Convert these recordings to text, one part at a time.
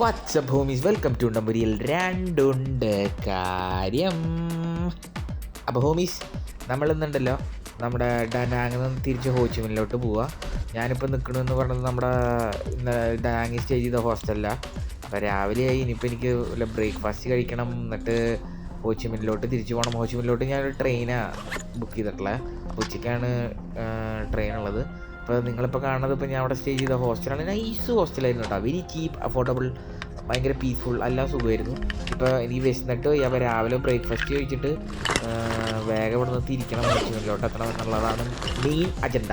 WhatsApp homies, welcome to നമ്പരിയിൽ രണ്ടുണ്ട് കാര്യം. അപ്പോൾ homies, നമ്മളിന്നുണ്ടല്ലോ നമ്മുടെ ഡനാങ്ങിൽ നിന്ന് തിരിച്ച് ഹോച്ചിമിനിലോട്ട് പോവുക. ഞാനിപ്പോൾ നിൽക്കണമെന്ന് പറഞ്ഞത് നമ്മുടെ ഡനാങ്ങി സ്റ്റേ ചെയ്ത ഹോസ്റ്റലിലാണ്. അപ്പോൾ രാവിലെ ആയി, ഇനിയിപ്പോൾ എനിക്ക് വല്ല ബ്രേക്ക്ഫാസ്റ്റ് കഴിക്കണം, എന്നിട്ട് ഹോച്ചിമിനിലോട്ട് തിരിച്ചു പോകണം. ഹോച്ചിമിനിലോട്ട് ഞാനൊരു ട്രെയിനാണ് ബുക്ക് ചെയ്തിട്ടുള്ളത്. ഉച്ചയ്ക്കാണ് ട്രെയിൻ ഉള്ളത്. അപ്പോൾ നിങ്ങളിപ്പോൾ കാണുന്നത് ഇപ്പോൾ ഞാൻ അവിടെ സ്റ്റേ ചെയ്ത ഹോസ്റ്റലാണ്. നൈസ് ഹോസ്റ്റലായിരുന്നു കേട്ടോ, വെരി ചീപ്പ്, അഫോർഡബിൾ, ഭയങ്കര പീസ്ഫുൾ, എല്ലാം സുഖമായിരുന്നു. ഇപ്പോൾ എനിക്ക് വിശന്നിട്ട് അപ്പോൾ രാവിലെ ബ്രേക്ക്ഫാസ്റ്റ് കഴിച്ചിട്ട് വേഗം ഇവിടെ നിന്ന് തിരിക്കണം, ഹോച്ചിമിനിലോട്ട് എത്തണം എന്നുള്ളതാണ് മെയിൻ അജണ്ട.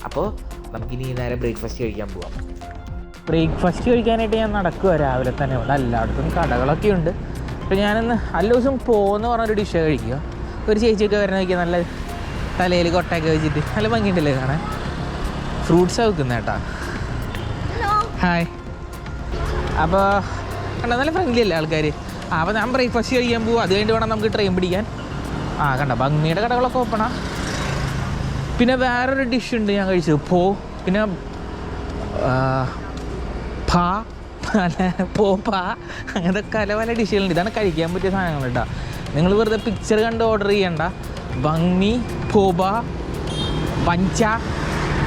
അപ്പോൾ നമുക്കിനി നേരെ ബ്രേക്ക്ഫാസ്റ്റ് കഴിക്കാൻ പോവാം. ബ്രേക്ക്ഫാസ്റ്റ് കഴിക്കാനായിട്ട് ഞാൻ നടക്കുക രാവിലെ തന്നെ. ഇവിടെ എല്ലായിടത്തും കടകളൊക്കെ ഉണ്ട്. അപ്പോൾ ഞാനിന്ന് എല്ലാ ദിവസവും പോകുന്ന പറഞ്ഞൊരു ഡിഷ് കഴിക്കുക. ഒരു ചേച്ചിയൊക്കെ വരുന്ന നോക്കിയാൽ നല്ല തലയിൽ കൊട്ടയൊക്കെ വെച്ചിട്ട് നല്ല ഭംഗിയുണ്ടല്ലേ കാണാൻ. ഫ്രൂട്ട്സാണ് വെക്കുന്നത് കേട്ടോ. ഹായ്. അപ്പോൾ കണ്ട നല്ല ഫ്രണ്ട്ലി അല്ലേ ആൾക്കാർ. അപ്പോൾ ഞാൻ ബ്രേക്ക്ഫാസ്റ്റ് കഴിക്കാൻ പോകും. അത് കഴിഞ്ഞിട്ട് വേണം നമുക്ക് ട്രെയിൻ പിടിക്കാൻ. കണ്ട ഭംഗിയുടെ കടകളൊക്കെ ഓപ്പണാ. പിന്നെ വേറൊരു ഡിഷ് ഉണ്ട് ഞാൻ കഴിച്ചത്, പിന്നെ പോപ്പാ, അങ്ങനത്തെ പല ഡിഷുകളുണ്ട്. ഇതാണ് കഴിക്കാൻ പറ്റിയ സാധനങ്ങൾ കേട്ടോ. നിങ്ങൾ വെറുതെ പിക്ചർ കണ്ട് ഓർഡർ ചെയ്യണ്ട. ഭംഗി, പോബ, പഞ്ച,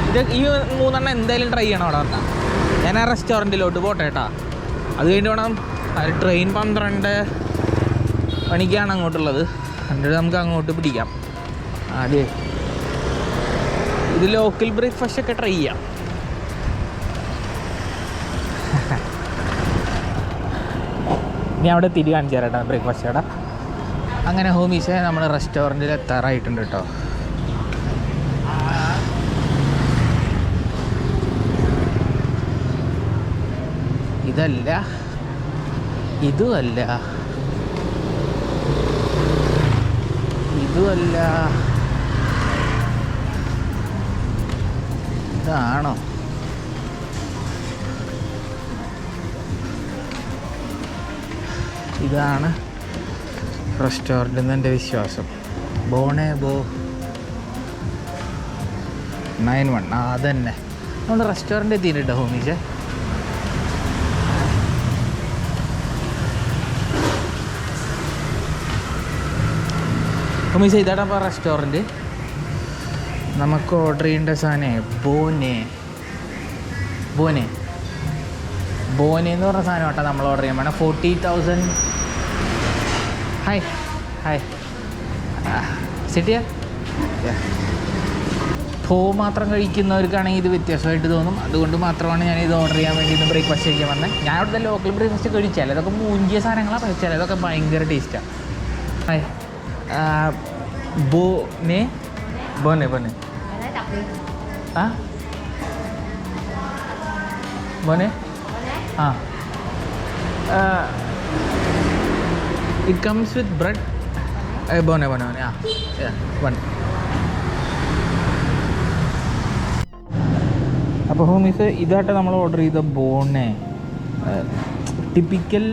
ഇത് ഈ മൂന്നെണ്ണം എന്തായാലും ട്രൈ ചെയ്യണം അവിടെ വന്നാൽ. ഞാൻ ആ റെസ്റ്റോറൻറ്റിലോട്ട് പോട്ടെ കേട്ടോ. അത് കഴിഞ്ഞിട്ട് വേണം, ട്രെയിൻ 12 മണിക്കാണ് അങ്ങോട്ടുള്ളത്. എന്നിട്ട് നമുക്ക് അങ്ങോട്ട് പിടിക്കാം. അതെ, ഇത് ലോക്കൽ ബ്രേക്ക്ഫാസ്റ്റ് ഒക്കെ ട്രൈ ചെയ്യാം. ഞാൻ അവിടെ തിരി കാണിച്ചു തരാം കേട്ടോ ബ്രേക്ക്ഫാസ്റ്റ് അവിടെ. അങ്ങനെ ഹോമീസെ നമ്മൾ റെസ്റ്റോറൻറ്റിൽ എത്താറായിട്ടുണ്ട് കേട്ടോ. ഇതല്ല, ഇതുമല്ല, ഇതുമല്ല, ഇതാണോ? ഇതാണ് റെസ്റ്റോറൻ്റ് എന്ന് എൻ്റെ വിശ്വാസം. ബോണേ ബോ 91, അതന്നെ. നമ്മൾ റെസ്റ്റോറൻറ്റ് എത്തിയിട്ടുണ്ട് ഹോമീസെ. ഹോമീസെ ഇതാണ് അപ്പോൾ റെസ്റ്റോറൻറ്റ്. നമുക്ക് ഓർഡർ ചെയ്യേണ്ട സാധനം ബോനെ എന്ന് പറഞ്ഞ സാധനം കേട്ടോ നമ്മൾ ഓർഡർ ചെയ്യാൻ വേണം. 40,000. ഹായ് സെറ്റിയ മാത്രം കഴിക്കുന്നവർക്കാണെങ്കിൽ ഇത് വ്യത്യാസമായിട്ട് തോന്നും. അതുകൊണ്ട് മാത്രമാണ് ഞാൻ ഇത് ഓർഡർ ചെയ്യാൻ വേണ്ടി ഇന്ന് ബ്രേക്ക്ഫാസ്റ്റ് കഴിക്കാൻ വന്നത്. ഞാൻ അവിടുത്തെ ലോക്കൽ ബ്രേക്ക്ഫാസ്റ്റ് കഴിച്ചു. ചിലതൊക്കെ മൂഞ്ചിയ സാധനങ്ങളാണ്, പക്ഷേ ചിലതൊക്കെ ഭയങ്കര ടേസ്റ്റാണ്. Hi bone it comes with bread. Bone. Yeah, one. അപ്പോൾ ഹോമീസ് ഇതായിട്ട് നമ്മൾ ഓർഡർ ചെയ്ത ബോണെ ടിപ്പിക്കൽ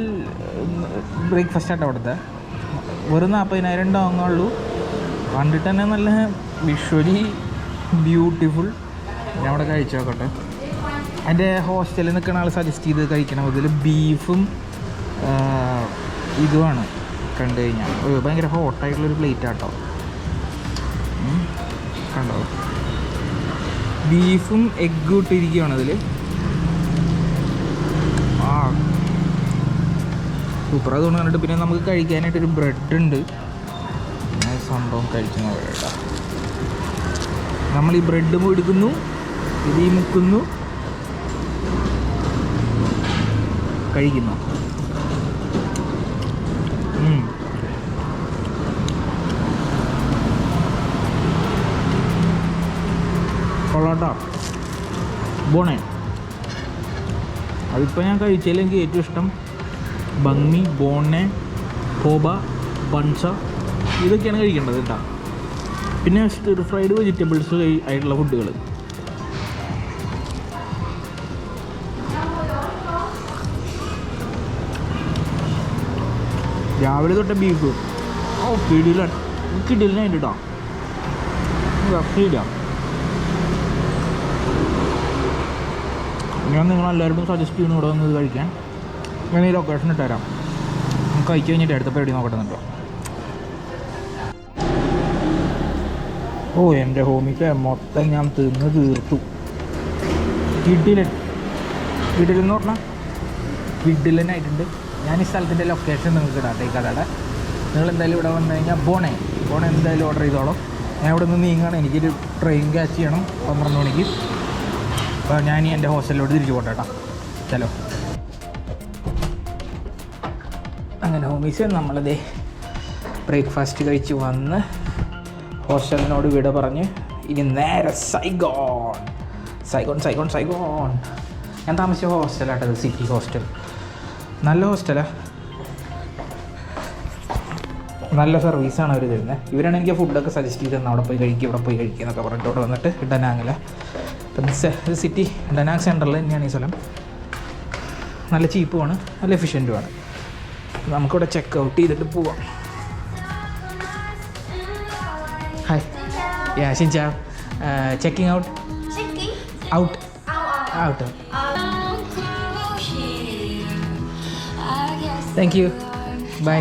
ബ്രേക്ക്ഫാസ്റ്റായിട്ട് അവിടുത്തെ. വെറും 40,000 വാങ്ങുള്ളൂ. കണ്ടിട്ട് തന്നെ നല്ല വിഷ്വലി ബ്യൂട്ടിഫുൾ. ഞാൻ അവിടെ കഴിച്ചു നോക്കട്ടെ. എൻ്റെ ഹോസ്റ്റലിൽ നിൽക്കുന്ന ആൾ സജസ്റ്റ് ചെയ്ത് കഴിക്കണം. ഇതിൽ ബീഫും ഇതുമാണ് കണ്ടു കഴിഞ്ഞാൽ. ഭയങ്കര ഹോട്ടായിട്ടുള്ളൊരു പ്ലേറ്റ് ആട്ടോ. കണ്ടോ, ബീഫും എഗ്ഗും ഇട്ടിരിക്കുകയാണ് അതിൽ. സൂപ്പർ. അതുകൊണ്ട് കണ്ടിട്ട് പിന്നെ നമുക്ക് കഴിക്കാനായിട്ടൊരു ബ്രെഡ് ഉണ്ട്. സംഭവം കഴിച്ചു നോക്കട്ടോ. നമ്മൾ ഈ ബ്രെഡ് എടുക്കുന്നു, ഇത് ഈ മുക്കുന്നു, കഴിക്കുന്നു. കൊള്ളാട്ടോ ബോണേ. അതിപ്പോൾ ഞാൻ കഴിച്ചതിൽ എനിക്ക് ഏറ്റവും ഇഷ്ടം ഭംഗി, ബോണെ, പോബ, പഞ്ച, ഇതൊക്കെയാണ് കഴിക്കേണ്ടത് കേട്ടോ. പിന്നെ സ്റ്റിർ ഫ്രൈഡ് വെജിറ്റബിൾസ് ആയിട്ടുള്ള ഫുഡുകൾ. രാവിലെ തൊട്ട ബീഫ് കിടിലനായിട്ട് കേട്ടോ. രക്ഷയില്ല. ഞാൻ നിങ്ങളെല്ലാവരോടും സജസ്റ്റ് ചെയ്യുന്നു ഇവിടെ വന്നത് കഴിക്കാൻ. ഞാൻ ഈ ലൊക്കേഷൻ ഇട്ടുതരാം. നമുക്ക് കഴിച്ച് കഴിഞ്ഞിട്ട് അടുത്ത പരിപാടി നോക്കട്ടെന്നുണ്ടോ. ഓ എൻ്റെ ഹോമിക്ക് മൊത്തം ഞാൻ തിന്ന് തീർത്തു. ഇഡിലെന്ന് പറഞ്ഞാൽ ഇഡിലനായിട്ടുണ്ട്. ഞാൻ ഈ സ്ഥലത്തിൻ്റെ ലൊക്കേഷൻ നിങ്ങൾക്ക് ഇടാട്ടെ. ഈ കടയുടെ നിങ്ങൾ എന്തായാലും ഇവിടെ വന്നു കഴിഞ്ഞാൽ ബോണെ എന്തായാലും ഓർഡർ ചെയ്തോളൂ. ഞാൻ ഇവിടെ നിന്ന് നീങ്ങുകയാണ്. എനിക്കൊരു ട്രെയിൻ ക്യാച്ച് ചെയ്യണം 12 മണിക്ക്. അപ്പോൾ ഞാൻ എൻ്റെ ഹോസ്റ്റലിലോട്ട് തിരിച്ചു പോട്ടെ കേട്ടോ. ചലോ. അങ്ങനെ ഹോമീസ് നമ്മളിതേ ബ്രേക്ക്ഫാസ്റ്റ് കഴിച്ച് വന്ന് ഹോസ്റ്റലിനോട് വിട പറഞ്ഞ് ഇനി നേരെ സൈഗോൺ. ഞാൻ താമസിച്ച ഹോസ്റ്റലാട്ടത്, സിറ്റി ഹോസ്റ്റൽ. നല്ല ഹോസ്റ്റലാണ്, നല്ല സർവീസാണ് അവർ തരുന്നത്. ഇവരാണ് എനിക്ക് ഫുഡൊക്കെ സജസ്റ്റ് ചെയ്ത് തന്നെ അവിടെ പോയി കഴിക്കുക ഇവിടെ പോയി കഴിക്കുക എന്നൊക്കെ പറഞ്ഞിട്ട് ഇവിടെ വന്നിട്ട് ഡനാങ്ങിൽ. അപ്പം സിറ്റി ഡനാങ് സെൻറ്ററിൽ തന്നെയാണ് ഈ സ്ഥലം. നല്ല ചീപ്പുമാണ്, നല്ല എഫിഷ്യൻറ്റുമാണ്. നമുക്കിവിടെ ചെക്ക് ഔട്ട് ചെയ്തിട്ട് പോവാം. ഹായ്, യാ ഷിൻചാ, checking out. Thank you, bye.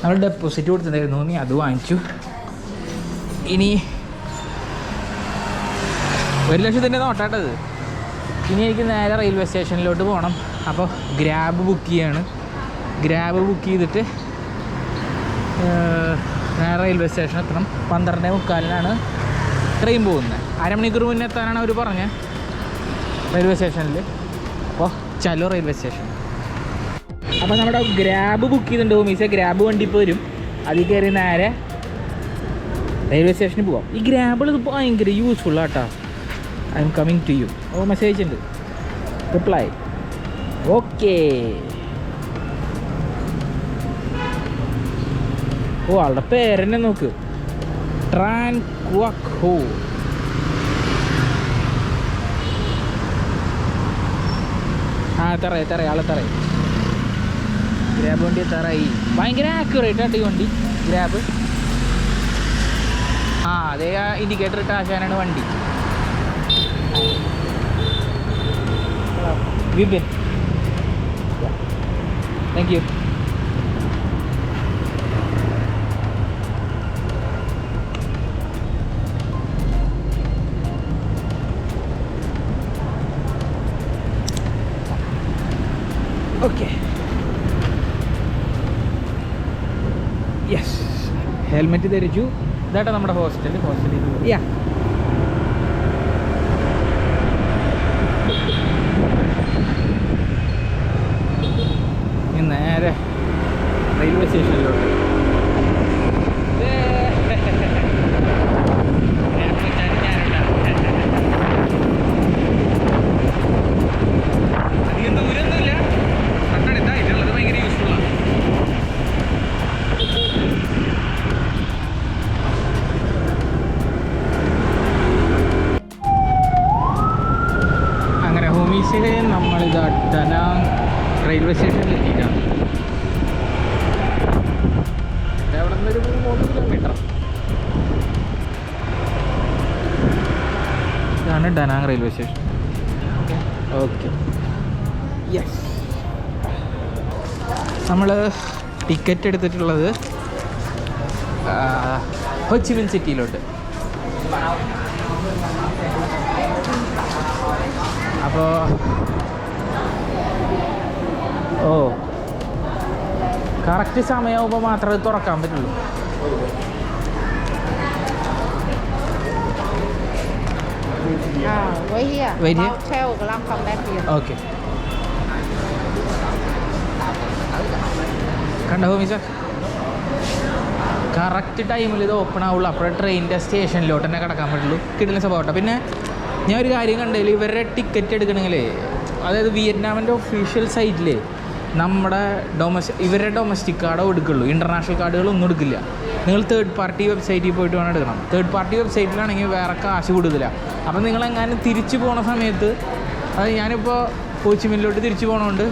നമ്മൾ ഡെപ്പോസിറ്റ് കൊടുത്തിട്ടുണ്ടായിരുന്നു, നീ അത് വാങ്ങിച്ചു. ഇനി 1,00,000 നോട്ടാട്ടത്. ഇനി എനിക്ക് നേരെ റെയിൽവേ സ്റ്റേഷനിലോട്ട് പോകണം. അപ്പോൾ ഗ്രാബ് ബുക്ക് ചെയ്യാണ്. ഗ്രാബ് ബുക്ക് ചെയ്തിട്ട് നേരെ റെയിൽവേ സ്റ്റേഷൻ എത്തണം. 12:45 ട്രെയിൻ പോകുന്നത്. അരമണിക്കൂർ മുന്നേ എത്താനാണ് അവർ പറഞ്ഞത് റെയിൽവേ സ്റ്റേഷനിൽ. അപ്പോൾ ചലോ റെയിൽവേ സ്റ്റേഷൻ. അപ്പോൾ നമ്മുടെ ഗ്രാബ് ബുക്ക് ചെയ്തിട്ടുണ്ട് ഹോമീസെ. ഗ്രാബ് വണ്ടി ഇപ്പോൾ വരും. അതിൽ കയറി നേരെ റെയിൽവേ സ്റ്റേഷനിൽ പോവാം. ഈ ഗ്രാബിൾ ഇത് ഭയങ്കര യൂസ്ഫുൾ ആട്ടോ. I am coming to you. ഓ മെസ്സേജ് ഉണ്ട്, റിപ്ലൈ. ഓക്കേ. ഓ ആളുടെ പേരെന്നെ നോക്ക്, ട്രാൻ ക്വാക് ഹോ. തറ ആളെ തറയി. ഗ്രാബ് വണ്ടി തറയി. ഭയങ്കര ആക്യുറേറ്റ് ആയിട്ട് ഈ വണ്ടി ഗ്രാബ്. അതേ ഇൻഡിക്കേറ്റർ ഇട്ട് ആശാനാണ് വണ്ടി. Vipin, thank you. Okay, yes, helmet ധരിച്ചു. ഇതാട്ടോ നമ്മുടെ ഹോസ്റ്റലിൽ യാ. നേരെ റെയിൽവേ സ്റ്റേഷനിലോട്ട്. അധികം ദൂരമൊന്നുമില്ല, തൊട്ടടുത്തായിട്ടുള്ളത്. ഭയങ്കര യൂസ്ഫുള്ളാണ്. അങ്ങനെ ഹോമീസിലെ നമ്മളിതാ ഡനാങ് റെയിൽവേ സ്റ്റേഷനിൽ എത്തിയിട്ടാണ്. അവിടെ നിന്നൊരു 3 കിലോമീറ്റർ. ഇതാണ് ഡനാങ് റെയിൽവേ സ്റ്റേഷൻ. Okay, yes. നമ്മൾ ടിക്കറ്റ് എടുത്തിട്ടുള്ളത് ഹോച്ചിമിൻ സിറ്റിയിലോട്ട്. അപ്പോൾ കറക്റ്റ് സമയമാകുമ്പോൾ മാത്രമേ ഇത് തുറക്കാൻ പറ്റുള്ളൂ. Wait here. Wait here? I'll tell Glam come back here. Okay. കണ്ടോ ഹോമീസ, കറക്റ്റ് ടൈമിൽ ഇത് ഓപ്പൺ ആവുള്ളൂ. അപ്പോഴേ ട്രെയിനിൻ്റെ സ്റ്റേഷനിലോട്ട് തന്നെ കിടക്കാൻ പറ്റുള്ളൂ. കിട്ടുന്ന സ്വഭാവം. പിന്നെ ഞാൻ ഒരു കാര്യം കണ്ടതിൽ, ഇവരുടെ ടിക്കറ്റ് എടുക്കണമെങ്കിൽ, അതായത് വിയറ്റ്നാമിൻ്റെ ഒഫീഷ്യൽ സൈറ്റിൽ നമ്മുടെ ഇവരുടെ ഡൊമസ്റ്റിക് കാർഡോ എടുക്കുള്ളൂ. ഇൻ്റർനാഷണൽ കാർഡുകളൊന്നും എടുക്കില്ല. നിങ്ങൾ തേർഡ് പാർട്ടി വെബ്സൈറ്റിൽ പോയിട്ട് വേണം എടുക്കണം. തേർഡ് പാർട്ടി വെബ്സൈറ്റിലാണെങ്കിൽ വേറെ കാശ് കൂടുതലാണ്. അപ്പം നിങ്ങളെങ്ങാനും തിരിച്ചു പോണ സമയത്ത്, അതായത് ഞാനിപ്പോൾ ഹോച്ചിമിനിലോട്ട് തിരിച്ചു പോകണോണ്ട്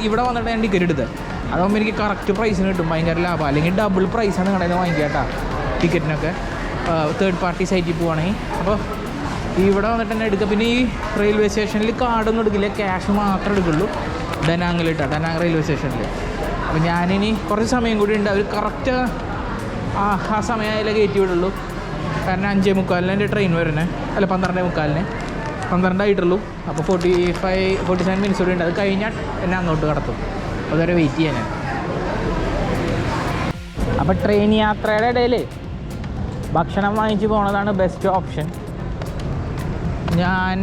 ഇവിടെ വന്നിട്ട് ഞാൻ ടിക്കറ്റ് എടുത്തത്. അതാകുമ്പോൾ എനിക്ക് കറക്റ്റ് പ്രൈസിന് കിട്ടും, ഭയങ്കര ലാഭം. അല്ലെങ്കിൽ ഡബിൾ പ്രൈസാണ് കടയിൽ നിന്ന് വാങ്ങിക്കുക കേട്ടോ ടിക്കറ്റിനൊക്കെ, തേർഡ് പാർട്ടി സൈറ്റിൽ പോവുകയാണെങ്കിൽ. അപ്പോൾ ഇവിടെ വന്നിട്ട് തന്നെ എടുക്കുക. പിന്നെ ഈ റെയിൽവേ സ്റ്റേഷനിൽ കാർഡൊന്നും എടുക്കില്ല, ക്യാഷ് മാത്രമേ എടുക്കുള്ളൂ. ഡനാങ്ങിലിട്ടാണ്, ഡനാങ് റെയിൽവേ സ്റ്റേഷനിൽ. അപ്പോൾ ഞാനിനി കുറച്ച് സമയം കൂടി ഉണ്ട്. അവർ കറക്റ്റ് ആ സമയമായാലേ കയറ്റി വിടുള്ളൂ. കാരണം 5:45 എൻ്റെ ട്രെയിൻ വരുന്നത്, അല്ല 12:45, 12 ആയിട്ടുള്ളൂ. അപ്പോൾ 47 മിനിറ്റ്സ് കൂടി ഉണ്ട്. അത് കഴിഞ്ഞാൽ എന്നെ അങ്ങോട്ട് കടത്തും. അതുവരെ വെയിറ്റ് ചെയ്യാൻ ഞാൻ. അപ്പോൾ ട്രെയിൻ യാത്രയുടെ ഇടയിൽ ഭക്ഷണം വാങ്ങിച്ച് പോകുന്നതാണ് ബെസ്റ്റ് ഓപ്ഷൻ. ഞാൻ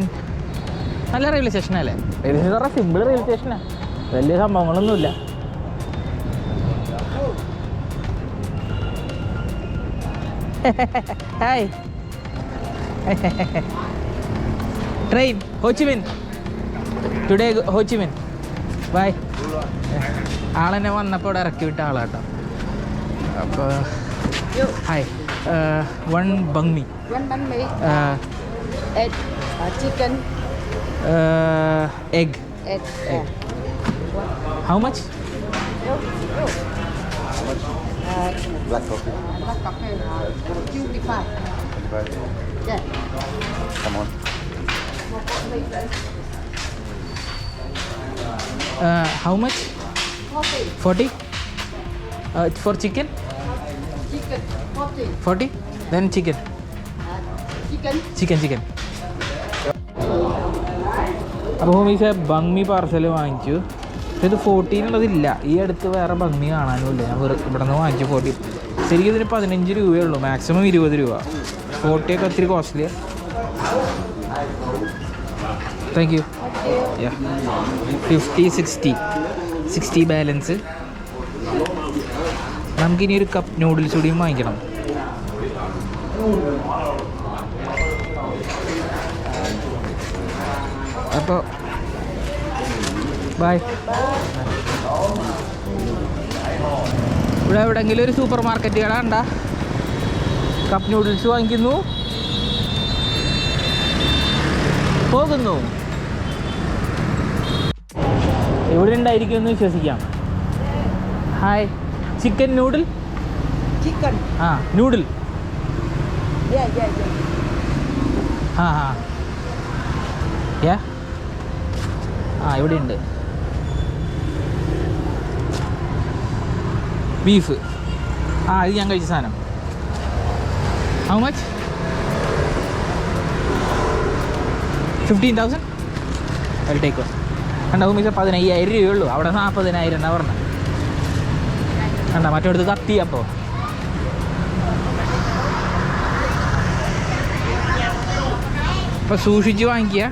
നല്ല റെയിൽവേ സ്റ്റേഷനല്ലേ, റെയിൽവേ സ്റ്റേഷൻ പറഞ്ഞാൽ സിമ്പിൾ റെയിൽവേ സ്റ്റേഷനാണ്, വലിയ സംഭവങ്ങളൊന്നുമില്ല. Hi train Ho Chi Minh today Ho Chi Minh bye. ആളെന്നെ വന്നപ്പോൾ ഇവിടെ ഇറക്കി വിട്ട ആളാട്ടോ. അപ്പോൾ hi, 1 banh mi. 1 bánh mì. Egg, chicken. Egg. Egg. How much? Black coffee. Black coffee. 25. Yeah. Come on. How much? 40. For chicken? Chicken 40. 40? Then chicken. Chicken. അപ്പോൾ homies ബങ്മി parcel വാങ്ങിച്ചു. പക്ഷെ ഇത് 14 ഈ അടുത്ത് വേറെ ബങ്മി കാണാനുമില്ല. ഞാൻ ഇവിടെ നിന്ന് വാങ്ങിച്ചു 40. ശരിക്കും ഇതിന് 15 രൂപയേ ഉള്ളൂ, മാക്സിമം 20 രൂപ. 40 ഒക്കെ ഒത്തിരി കോസ്റ്റ്ലിയാണ്. Thank you. 50, 60 ബാലൻസ്. നമുക്കിനി ഒരു കപ്പ് നൂഡിൽസ് കൂടിയും വാങ്ങിക്കണം. അപ്പോൾ ബൈ. ഇവിടെ എവിടെയെങ്കിലും ഒരു സൂപ്പർ മാർക്കറ്റ് കട കണ്ട കപ്പ് നൂഡിൽസ് വാങ്ങിക്കുന്നു, പോകുന്നു. എവിടെ ഉണ്ടായിരിക്കുമെന്ന് വിശ്വസിക്കാം. Hi, chicken noodle. Chicken. Noodle. Yeah. ഇവിടെ ഉണ്ട്. ബീഫ്. ഇത് ഞാൻ കഴിച്ച സാധനം. How much? 15,000. അതിൽ ടേക്കോ. കണ്ട ഹോമീസ 15,000 രൂപയുള്ളൂ. അവിടെ 40,000 എന്നാ പറഞ്ഞത്. കണ്ട മറ്റോടത്ത് കത്തി. അപ്പോൾ സൂക്ഷിച്ച് വാങ്ങിക്കുക.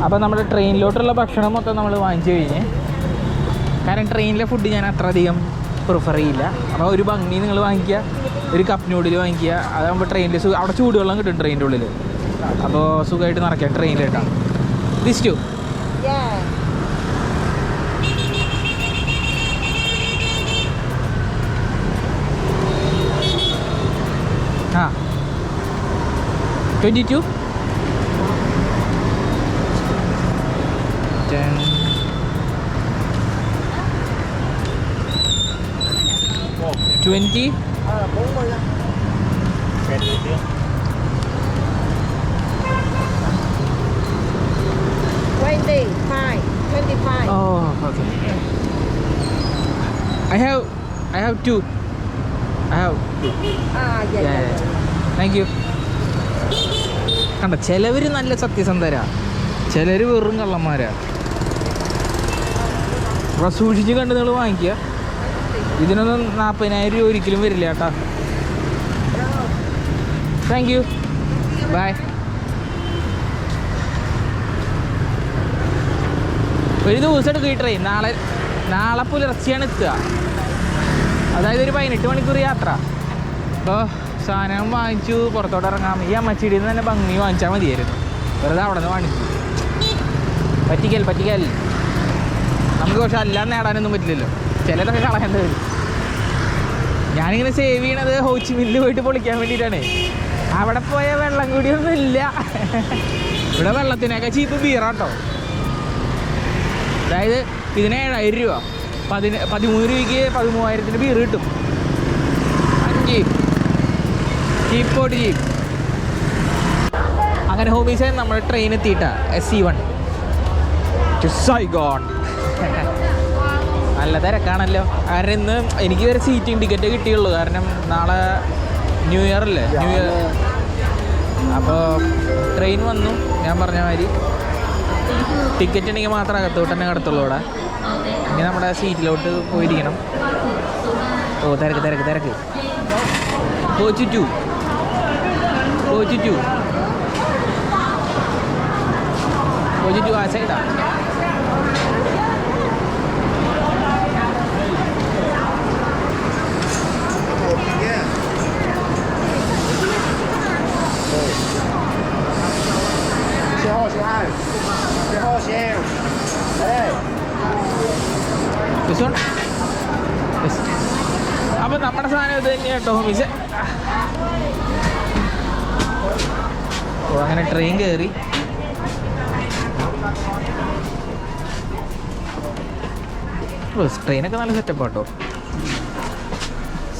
അപ്പോൾ നമ്മുടെ ട്രെയിനിലോട്ടുള്ള ഭക്ഷണം മൊത്തം നമ്മൾ വാങ്ങിച്ചു കഴിഞ്ഞ്, കാരണം ട്രെയിനിലെ ഫുഡ് ഞാൻ അത്ര അധികം പ്രിഫർ ചെയ്യില്ല. അപ്പോൾ ഒരു ഭംഗി നിങ്ങൾ വാങ്ങിക്കുക, ഒരു കപ്പ് നൂഡിൽ വാങ്ങിക്കുക. അതാകുമ്പോൾ ട്രെയിനിൽ അവിടെ ചൂടുവെള്ളം കിട്ടും ട്രെയിനിൻ്റെ ഉള്ളിൽ. അപ്പോൾ സുഖമായിട്ട് നിറയ്ക്കാം ട്രെയിനിലിട്ടാണ്. This two. Yeah. ആ 22. 10. $20. 25. Oh, okay. I have two. Yeah. Thank you. കണ്ട ചിലവർ നല്ല സത്യസന്ധരാ, ചിലർ വെറും കള്ളന്മാരാ. അപ്പോൾ സൂക്ഷിച്ച് കണ്ട് നിങ്ങൾ വാങ്ങിക്കുക. ഇതിനൊന്നും 40,000 രൂപ ഒരിക്കലും വരില്ല കേട്ടോ. Thank you. ബൈ. ഒരു ദിവസം എടുക്കും ഈ ട്രെയിൻ. നാളെ പുലർച്ചെയാണ് എത്തുക. അതായത് ഒരു 18 മണിക്കൂർ യാത്ര. അപ്പോൾ സാധനം വാങ്ങിച്ചു, പുറത്തോട്ട് ഇറങ്ങാം. ഈ അമ്മച്ചിടിയിൽ നിന്ന് തന്നെ ഭംഗി വാങ്ങിച്ചാൽ മതിയായിരുന്നു. വെറുതെ അവിടെ നിന്ന് വാങ്ങിച്ചു. പറ്റിക്കൽ നമുക്ക് പക്ഷെ എല്ലാം നേടാനൊന്നും പറ്റില്ലല്ലോ, ചിലതൊക്കെ കളയേണ്ടി വരും. ഞാനിങ്ങനെ സേവ് ചെയ്യണത് ഹോച്ചിമില്ലിൽ പോയിട്ട് പൊളിക്കാൻ വേണ്ടിയിട്ടാണ്. അവിടെ പോയ വെള്ളം കൂടിയൊന്നും ഇല്ല. ഇവിടെ വെള്ളത്തിനൊക്കെ ചീപ്പ് ബീറാട്ടോ. അതായത് ഇതിന് 7,000 രൂപ, 13 രൂപയ്ക്ക് 13,000 ബീർ കിട്ടും. 5 ചീപ്പോട്ട് ചീപ്പ്. അങ്ങനെ ഹോമീസെ നമ്മുടെ ട്രെയിൻ എത്തിയിട്ടാ SC1 ടു സൈഗോൺ. നല്ല തിരക്കാണല്ലോ. കാരണം ഇന്ന് എനിക്ക് വരെ സീറ്റിംഗ് ടിക്കറ്റ് കിട്ടിയുള്ളൂ. കാരണം നാളെ ന്യൂ ഇയർ അല്ലേ, ന്യൂ ഇയർ. അപ്പോൾ ട്രെയിൻ വന്നു. ഞാൻ പറഞ്ഞ മാതിരി ടിക്കറ്റ് ഉണ്ടെങ്കിൽ മാത്രമേ അകത്തോട്ട് തന്നെ കിടത്തുള്ളൂ. ഇവിടെ ഇനി നമ്മുടെ സീറ്റിലോട്ട് പോയിരിക്കണം. ഓ തിരക്ക് തിരക്ക് തിരക്ക്. കോച്ച് ടു ആ സൈഡാ. അപ്പൊ നമ്മുടെ സാധനം ഇത് തന്നെയാണ് കേട്ടോ ഹോമീസ്. ഓ അങ്ങനെ ട്രെയിൻ കയറി. ട്രെയിനൊക്കെ നല്ല സെറ്റപ്പ് കേട്ടോ.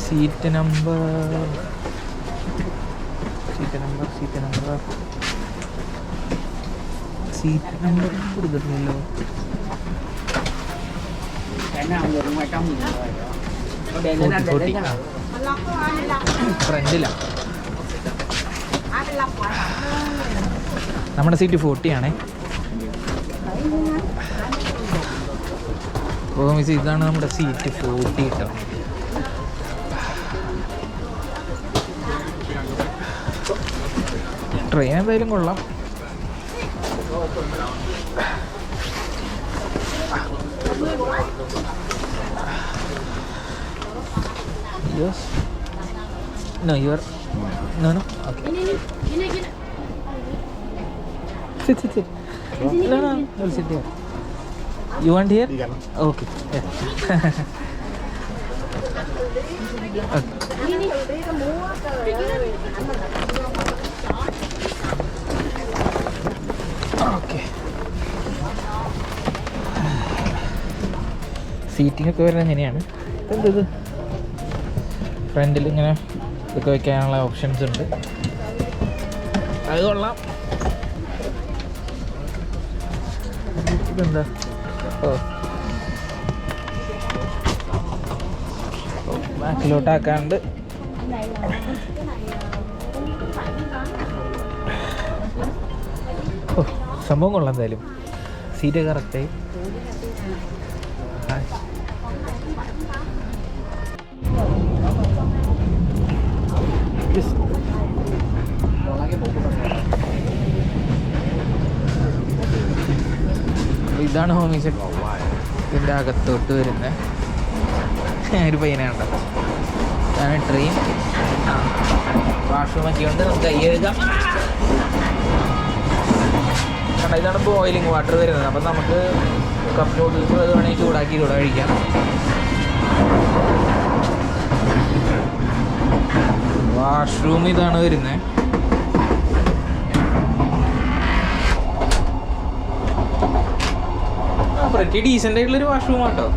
Seat number കൊടുത്തിട്ടില്ലല്ലോ. ഫ്രണ്ടില നമ്മുടെ സീറ്റ് 40 ആണേ. ഓ മിസ്, ഇതാണ് നമ്മുടെ സീറ്റ് 40 കേട്ടോ. ട്രെയിൻ എന്തായാലും കൊള്ളാം. Yes. No, you are. No. Okay. Sit. No. You'll sit here. You want here? Okay. Yeah. Okay. Seating ഒക്കെ വരുന്നത് എങ്ങനെയാണ്? എന്തത് ഫ്രണ്ടിൽ ഇങ്ങനെ ഇതൊക്കെ വയ്ക്കാനുള്ള ഓപ്ഷൻസ് ഉണ്ട്. അത് കൊള്ളാം. ഇതെന്താ? ബാക്കിലോട്ടാക്കാണ്ട് സംഭവം കൊള്ളാം. എന്തായാലും സീറ്റ് കറക്റ്റായി. ഇതാണ് ഹോമീസ്. ഇതിൻ്റെ അകത്തോട്ട് വരുന്ന ഒരു പയ്യനാണ്. ഇതാണ് ട്രെയിൻ. വാഷ്റൂമൊക്കെ ഉണ്ട്, നമുക്ക് കൈ കഴുകാം. കണ്ട, ഇതാണ് ബോയിലിംഗ് വാട്ടർ വരുന്നത്. അപ്പം നമുക്ക് കപ്പ് നൂഡിൽസ് അത് വേണമെങ്കിൽ ചൂടാക്കി ഇവിടെ കഴിക്കാം. വാഷ്റൂം ഇതാണ് വരുന്നത്. പ്രറ്റി ഡീസൻ്റ് ആയിട്ടുള്ളൊരു വാഷ്റൂം ആട്ടോ.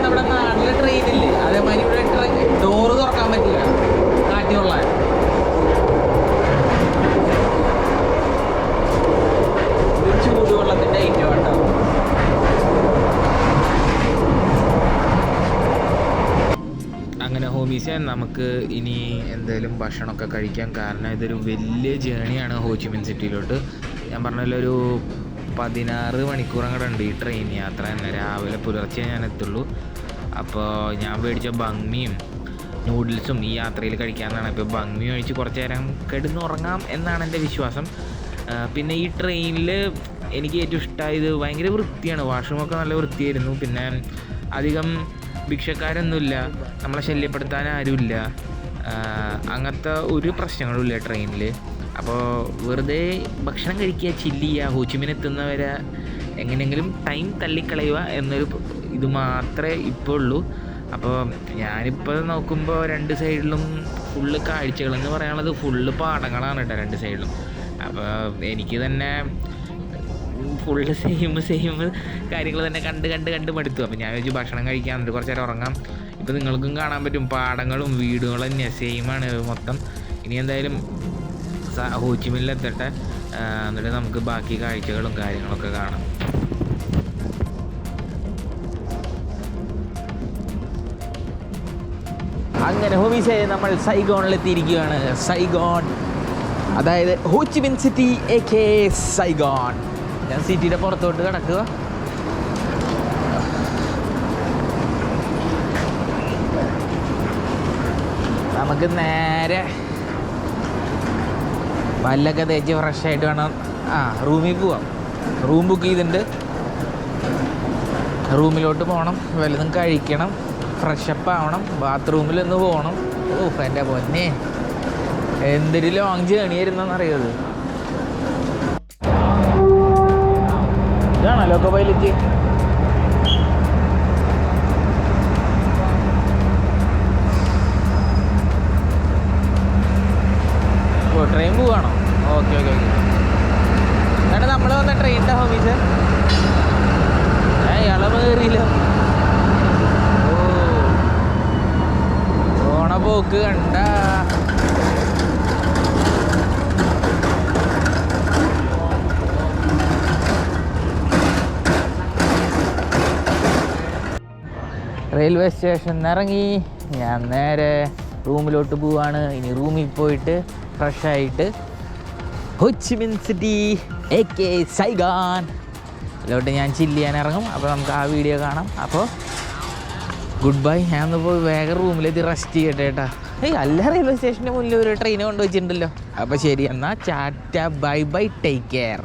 നമ്മുടെ നാട്ടിലെ ട്രെയിനില്ലേ അതേമാതിരി ഇവിടെ ഡോറ് തുറക്കാൻ പറ്റില്ല, കാറ്റ് കൊള്ളാൻ. ചൂടുവെള്ളത്തിൻ്റെ ഐറ്റം കേട്ടോ. അങ്ങനെ ഹോമീസെ നമുക്ക് ഇനി എന്തെങ്കിലും ഭക്ഷണമൊക്കെ കഴിക്കാം. കാരണം ഇതൊരു വലിയ ജേണിയാണ് ഹോച്ചിമിൻ സിറ്റിയിലോട്ട്. ഞാൻ പറഞ്ഞല്ലോ, ഒരു 16 മണിക്കൂർ അങ്ങോട്ട് ഉണ്ട് ഈ ട്രെയിൻ യാത്ര തന്നെ. രാവിലെ പുലർച്ചെ ഞാൻ എത്തുള്ളൂ. അപ്പോൾ ഞാൻ മേടിച്ച ബങ്മിയും നൂഡിൽസും ഈ യാത്രയിൽ കഴിക്കാമെന്നാണ്. ഇപ്പോൾ ബങ്മി കഴിച്ച് കുറച്ച് നേരം കിടന്നുറങ്ങാം എന്നാണ് എൻ്റെ വിശ്വാസം. പിന്നെ ഈ ട്രെയിനിൽ എനിക്ക് ഏറ്റവും ഇഷ്ടമായത് ഭയങ്കര വൃത്തിയാണ്. വാഷ്റൂമൊക്കെ നല്ല വൃത്തിയായിരുന്നു. പിന്നെ അധികം ഭിക്ഷക്കാരൊന്നുമില്ല, നമ്മളെ ശല്യപ്പെടുത്താൻ ആരുമില്ല, അങ്ങനത്തെ ഒരു പ്രശ്നങ്ങളുമില്ല ട്രെയിനിൽ. അപ്പോൾ വെറുതെ ഭക്ഷണം കഴിക്കുക, ചില്ല് ചെയ്യുക, ഹോച്ചിമിൻ എത്തുന്നവരെ എങ്ങനെയെങ്കിലും ടൈം തള്ളിക്കളയുക എന്നൊരു ഇത് മാത്രമേ ഇപ്പോൾ ഉള്ളൂ. അപ്പോൾ ഞാനിപ്പോൾ നോക്കുമ്പോൾ രണ്ട് സൈഡിലും ഫുള്ള് കാഴ്ചകളെന്ന് പറയാനുള്ളത് ഫുള്ള് പാടങ്ങളാണ് കേട്ടോ രണ്ട് സൈഡിലും. അപ്പോൾ എനിക്ക് തന്നെ ഫുള്ള് സെയിം കാര്യങ്ങൾ തന്നെ കണ്ട് മടുത്തു. അപ്പോൾ ഞാൻ വെച്ച് ഭക്ഷണം കഴിക്കാൻ എന്നിട്ട് കുറച്ച് നേരം ഉറങ്ങാം. ഇപ്പോൾ നിങ്ങൾക്കും കാണാൻ പറ്റും പാടങ്ങളും വീടുകളും തന്നെ സെയിമാണ് മൊത്തം. ഇനി എന്തായാലും ഹോച്ചിമിനിലെത്തട്ടെ, എന്നിട്ട് നമുക്ക് ബാക്കി കാഴ്ചകളും കാര്യങ്ങളൊക്കെ കാണാം. അങ്ങനെ ഹോമീസേ നമ്മൾ സൈഗോണിലെത്തിയിരിക്കുകയാണ്. സൈഗോൺ, അതായത് ഹോച്ചിമിൻ സിറ്റി AK സൈഗോൺ. ഞാൻ സിറ്റിയുടെ പുറത്തോട്ട് കിടക്കുക. നമുക്ക് നേരെ പല്ലൊക്കെ തേച്ച് ഫ്രഷായിട്ട് വേണം റൂമിൽ പോവാം. റൂം ബുക്ക് ചെയ്തിട്ടുണ്ട്. റൂമിലോട്ട് പോകണം, വല്ലതും കഴിക്കണം, ഫ്രഷപ്പ് ആവണം, ബാത്റൂമിലൊന്ന് പോകണം. എൻ്റെ പൊന്നെ എന്തൊരു ലോങ് ജേണി ആയിരുന്നെന്നറിയത്. ഇതാണോ ലോക്കോ പൈലറ്റ്? ഓ ട്രെയിൻ പോവാണോ? ഓക്കെ. എന്നിട്ട് നമ്മൾ വന്ന ട്രെയിനിൻ്റെ ഹോമീസ് ഇളവ് കയറിയില്ല. ഓണ പോക്ക് കണ്ട. റെയിൽവേ സ്റ്റേഷനിൽ ഇറങ്ങി ഞാൻ നേരെ റൂമിലോട്ട് പോവാണ്. ഇനി റൂമിൽ പോയിട്ട് ഫ്രഷായിട്ട് ഹോച്ചിമിൻ സിറ്റി AK സൈഗോൺ അതിലോട്ട് ഞാൻ ചില്ല് ചെയ്യാൻ ഇറങ്ങും. അപ്പോൾ നമുക്ക് ആ വീഡിയോ കാണാം. അപ്പോൾ ഗുഡ് ബൈ. ഞാൻ ഒന്ന് പോയി വേഗം റൂമിലെത്തി റെസ്റ്റ് ചെയ്യട്ടെ കേട്ടാ. എല്ലാ റെയിൽവേ സ്റ്റേഷൻ്റെ മുന്നിൽ ഒരു ട്രെയിൻ കൊണ്ടുവച്ചിട്ടുണ്ടല്ലോ. അപ്പോൾ ശരി, എന്നാൽ Tata bye bye, take care.